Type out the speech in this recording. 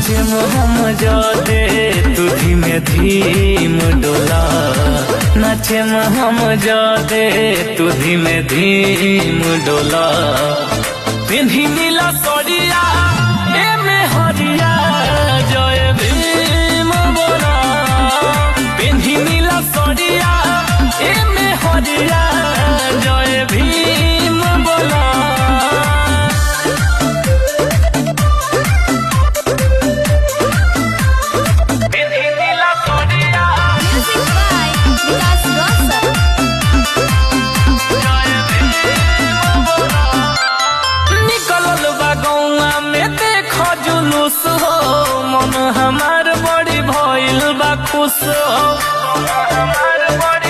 नाचे हम जादे तू धीमे धीम डोला, नाचे हम जादे तू धीमे धीम डोला। पिन्ही नीला सड़िया ए में हरिया जय भीम बोला, पिन्ही नीला सड़िया ए में हरिया जय भीम बोला। जुलूस हो मन हमार बड़ी भइल बा खुश हो, हमार बड़ी